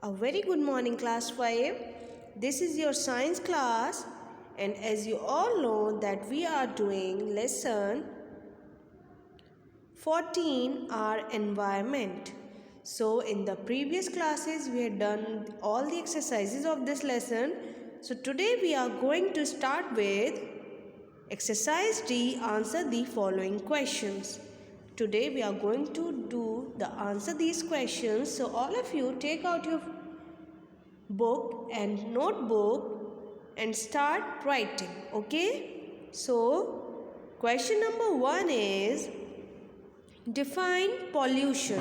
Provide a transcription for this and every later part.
A very good morning, class 5. This is your science class, and as you all know that we are doing lesson 14, our environment. So in the previous classes we had done all the exercises of this lesson. So today we are going to start with exercise D, answer the following questions. Today we are going to answer these questions. So all of you take out your book and notebook and start writing. Okay, so question number 1 is define pollution.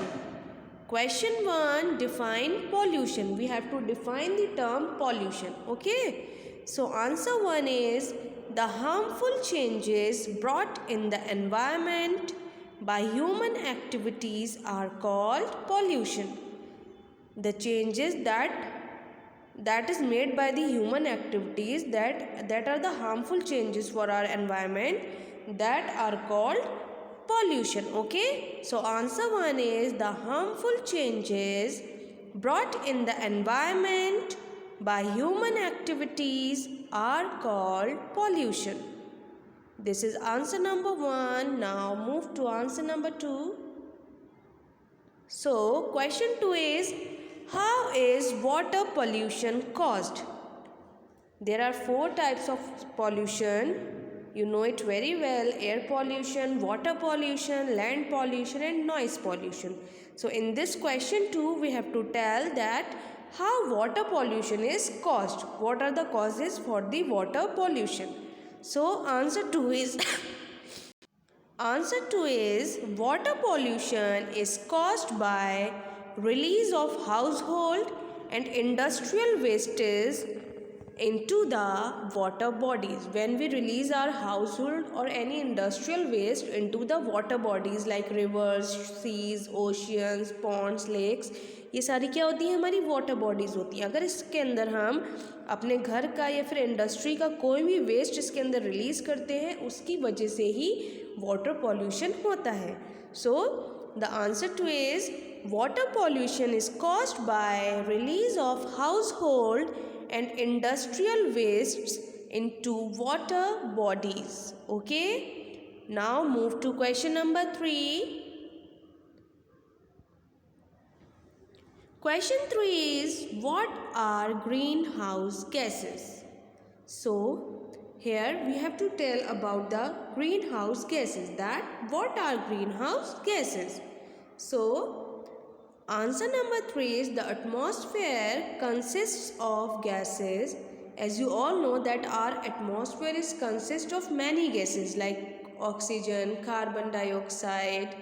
Question 1, define pollution. We have to define the term pollution. Okay, so answer 1 is the harmful changes brought in the environment by human activities are called pollution. The changes that is made by the human activities that are the harmful changes for our environment, that are called pollution. Okay, so answer 1 is the harmful changes brought in the environment by human activities are called pollution. This is answer number 1. Now move to answer number 2. So question 2 is, how is water pollution caused? There are 4 types of pollution. You know it very well: air pollution, water pollution, land pollution and noise pollution. So in this question 2 we have to tell that how water pollution is caused. What are the causes for the water pollution? So answer 2 is Answer 2 is water pollution is caused by release of household and industrial wastes into the water bodies. When we release our household or any industrial waste into the water bodies like rivers, seas, oceans, ponds, lakes, ये सारी क्या होती है? हमारी water bodies होती हैं. अगर इसके अंदर हम अपने घर का या फिर इंडस्ट्री का कोई भी वेस्ट इसके अंदर रिलीज़ करते हैं, उसकी वजह से ही वाटर पॉल्यूशन होता है. So the answer two is water pollution is caused by release of household and industrial wastes into water bodies. Okay, now move to question number 3. Question 3 is, what are greenhouse gases? So here we have to tell about the greenhouse gases, that what are greenhouse gases. So answer number 3 is the atmosphere consists of gases. As you all know that our atmosphere is consist of many gases like oxygen, carbon dioxide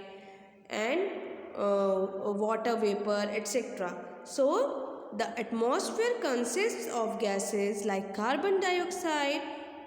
and water vapor, etc. So the atmosphere consists of gases like carbon dioxide,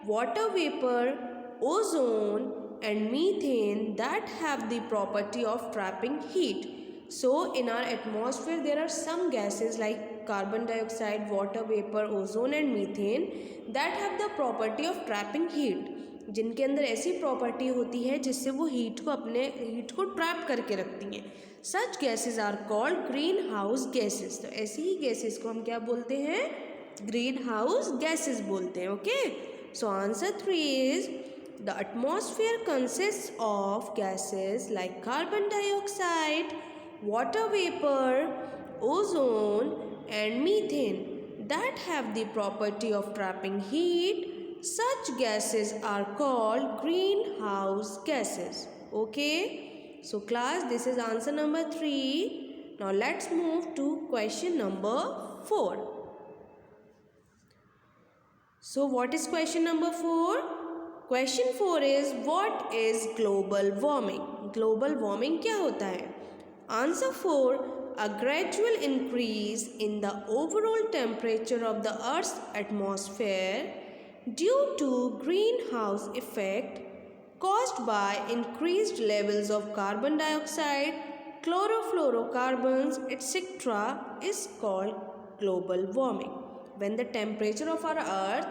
water vapor, ozone and methane that have the property of trapping heat. So in our atmosphere there are some gases like carbon dioxide, water vapor, ozone and methane that have the property of trapping heat, जिनके अंदर ऐसी property होती है जिससे वो heat को trap करके रखती हैं. Such gases are called greenhouse gases. तो ऐसी ही गैसेस को हम क्या बोलते हैं? ग्रीन हाउस गैसेस बोलते हैं. Okay, so answer 3 is the atmosphere consist of gases like carbon dioxide, water vapor, ozone and methane that have the property of trapping heat. Such gases are called greenhouse gases. Okay, so class, this is answer number 3. Now let's move to question number 4. So what is question number 4? Question 4 is, what is global warming? Global warming क्या होता है? Answer 4, a gradual increase in the overall temperature of the Earth's atmosphere due to greenhouse effect caused by increased levels of carbon dioxide, chlorofluorocarbons, etc. is called global warming. When the temperature of our Earth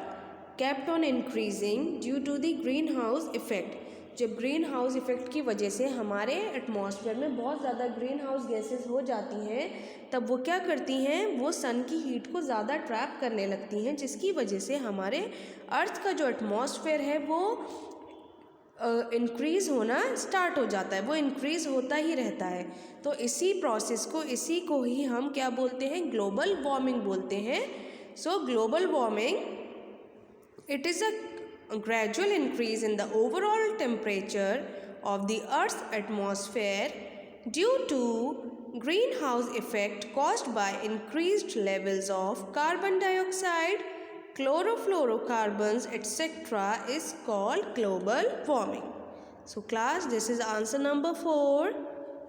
kept on increasing due to the greenhouse effect, जब green house effect की वजह से हमारे atmosphere में बहुत ज़्यादा green house gases हो जाती हैं, तब वो क्या करती हैं, वो सन की हीट को ज़्यादा ट्रैप करने लगती हैं, जिसकी वजह से हमारे अर्थ का जो एटमॉस्फेयर है वो इंक्रीज़ होना स्टार्ट हो जाता है, वो इंक्रीज़ होता ही रहता है। तो इसी प्रोसेस को, इसी को ही हम क्या बोलते हैं, ग्लोबल वार्मिंग बोलते हैं। सो global warming, it is a gradual increase in the overall temperature of the Earth's atmosphere due to greenhouse effect caused by increased levels of carbon dioxide, chlorofluorocarbons, etc. is called global warming. So class, this is answer number 4.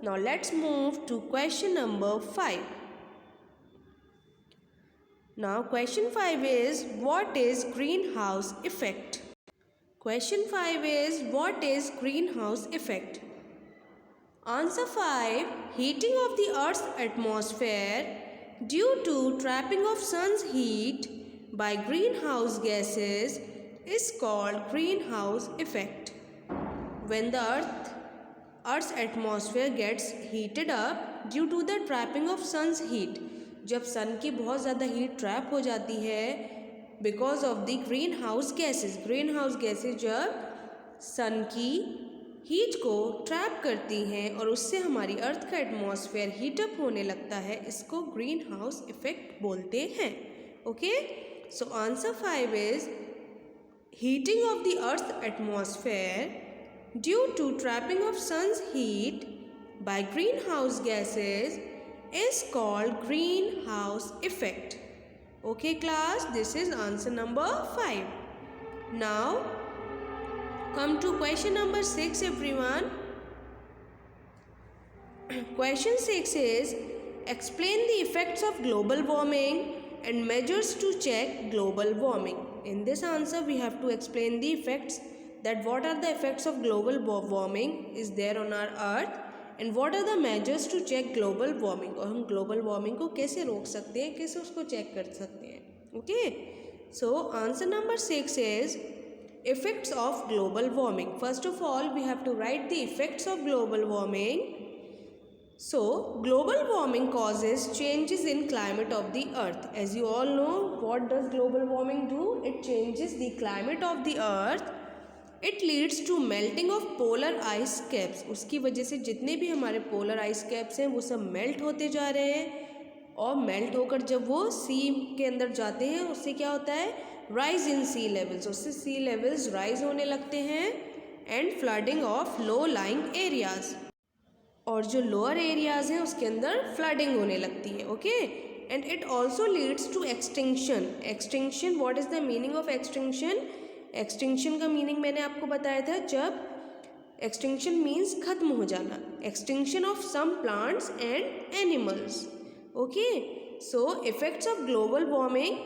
Now let's move to question number 5. Now question 5 is, what is greenhouse effect? Question 5 is, what is greenhouse effect? Answer 5, heating of the Earth's atmosphere due to trapping of sun's heat by greenhouse gases is called greenhouse effect. When the Earth's atmosphere gets heated up due to the trapping of sun's heat, जब सन की बहुत ज़्यादा heat trap हो जाती है because of the green house gases जब सन की heat को ट्रैप करती हैं और उससे हमारी अर्थ का एटमॉस्फेयर हीटअप होने लगता है, इसको ग्रीन हाउस इफेक्ट बोलते हैं. Okay, so answer 5 is heating of the earth atmosphere due to trapping of sun's heat by green house gases is called greenhouse effect. Okay class, this is answer number 5. Now come to question number 6 everyone. Question 6 is, explain the effects of global warming and measures to check global warming. In this answer we have to explain the effects, that what are the effects of global warming is there on our earth, and what are the measures to check global warming, और हम global warming को कैसे रोक सकते हैं, कैसे उसको check कर सकते हैं. Okay, so answer number 6 is effects of global warming. First of all we have to write the effects of global warming. So global warming causes changes in climate of the earth. As you all know, what does global warming do? It changes the climate of the earth. It leads to melting of polar ice caps. उसकी वजह से जितने भी हमारे polar ice caps हैं वो सब melt होते जा रहे हैं, और मेल्ट होकर जब वो सी के अंदर जाते हैं उससे क्या होता है, राइज इन सी लेवल्स, उससे सी लेवल्स राइज होने लगते हैं, and flooding of low lying areas, और जो लोअर एरियाज हैं उसके अंदर फ्लडिंग होने लगती है. Okay, and it also leads to extinction. Extinction, what is the meaning of extinction? Extinction का मीनिंग मैंने आपको बताया था, जब एक्सटिंक्शन मीन्स खत्म हो जाना, extinction of some plants and animals. Okay, so effects of global warming.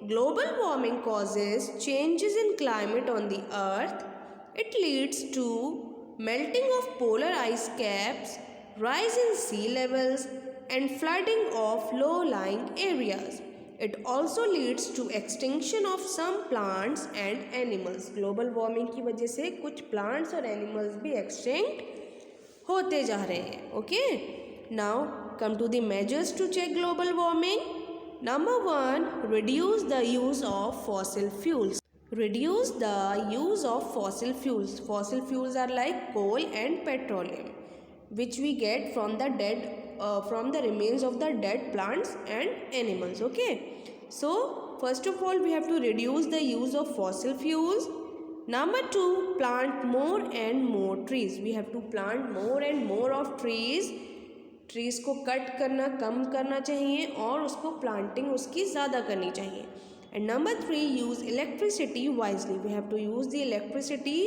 Global warming causes changes in climate on the earth. It leads to melting of polar ice caps, rise in sea levels, and flooding of low-lying areas. It also leads to extinction of some plants and animals. Global warming की वजह से कुछ plants और animals भी extinct होते जा रहे हैं. Okay? Now come to the measures to check global warming. Number 1, reduce the use of fossil fuels. Reduce the use of fossil fuels. Fossil fuels are like coal and petroleum, which we get from the remains of the dead plants and animals. Okay, so first of all we have to reduce the use of fossil fuels. Number 2, plant more and more trees. We have to plant more and more of trees. Trees को cut करना कम करना चाहिए और उसको planting उसकी ज़्यादा करनी चाहिए. And number 3, use electricity wisely. We have to use the electricity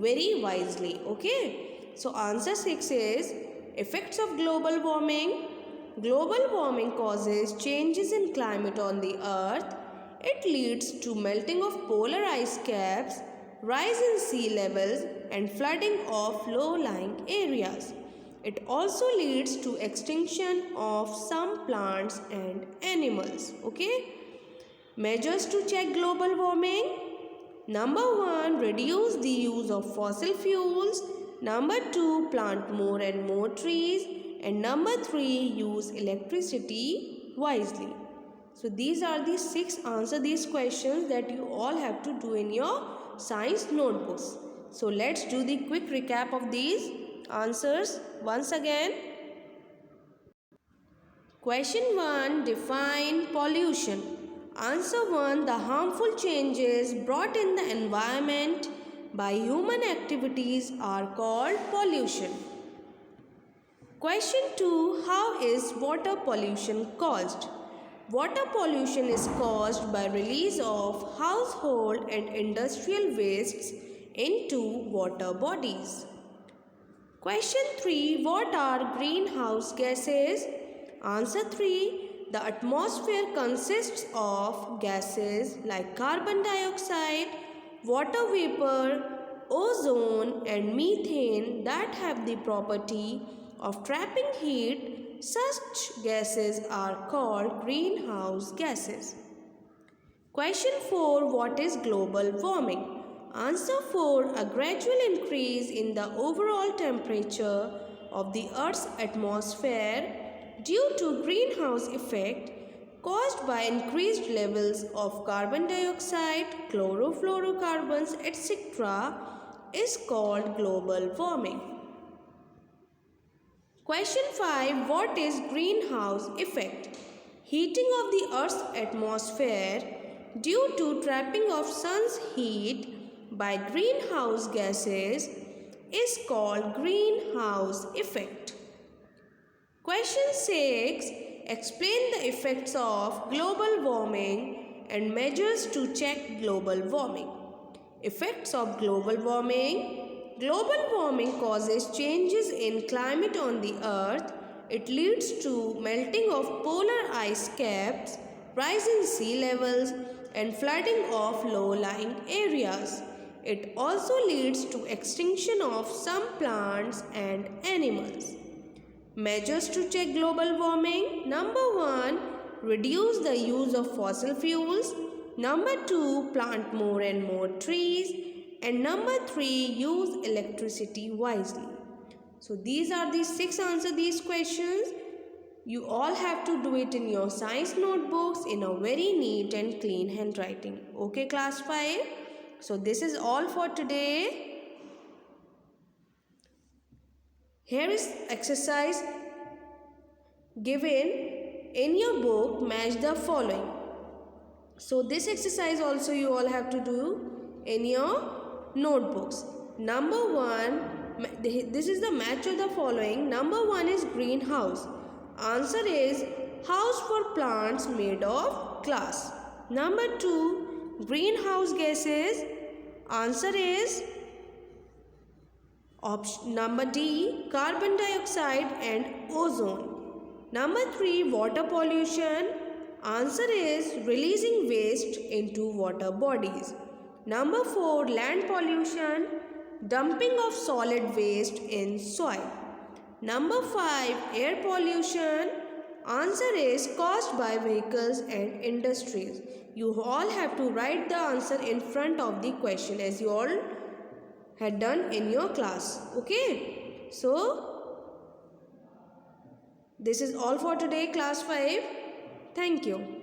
very wisely. Okay, so answer 6 is effects of global warming. Global warming causes changes in climate on the earth. It leads to melting of polar ice caps, rise in sea levels, and flooding of low-lying areas. It also leads to extinction of some plants and animals. Okay, measures to check global warming. Number 1, reduce the use of fossil fuels. Number 2, plant more and more trees. And number 3, use electricity wisely. So these are the 6 answer these questions that you all have to do in your science notebooks. So let's do the quick recap of these answers once again. Question 1, define pollution. Answer 1, the harmful changes brought in the environment by human activities are called pollution. Question 2, how is water pollution caused? Water pollution is caused by release of household and industrial wastes into water bodies. Question 3, what are greenhouse gases? Answer 3, the atmosphere consists of gases like carbon dioxide, water vapor, ozone and methane that have the property of trapping heat. Such gases are called greenhouse gases. Question 4, what is global warming? Answer 4, a gradual increase in the overall temperature of the Earth's atmosphere due to greenhouse effect caused by increased levels of carbon dioxide, chlorofluorocarbons, etc. is called global warming. Question 5, what is greenhouse effect? Heating of the Earth's atmosphere due to trapping of sun's heat by greenhouse gases is called greenhouse effect. Question 6, explain the effects of global warming and measures to check global warming. Effects of global warming. Global warming causes changes in climate on the earth. It leads to melting of polar ice caps, rise in sea levels and flooding of low-lying areas. It also leads to extinction of some plants and animals. Measures to check global warming. Number 1, reduce the use of fossil fuels. Number 2, plant more and more trees. And number 3, use electricity wisely. So these are the 6 answer these questions. You all have to do it in your science notebooks in a very neat and clean handwriting. Okay, class 5. So this is all for today. Here is exercise given in your book. Match the following. So this exercise also you all have to do in your notebooks. Number 1, this is the match of the following. Number 1 is greenhouse. Answer is house for plants made of glass. Number 2, greenhouse gases. Answer is number D, carbon dioxide and ozone. Number 3, water pollution. Answer is releasing waste into water bodies. Number 4, land pollution, dumping of solid waste in soil. Number 5, air pollution. Answer is caused by vehicles and industries. You all have to write the answer in front of the question as you all had done in your class. Okay. So, this is all for today, class 5. Thank you.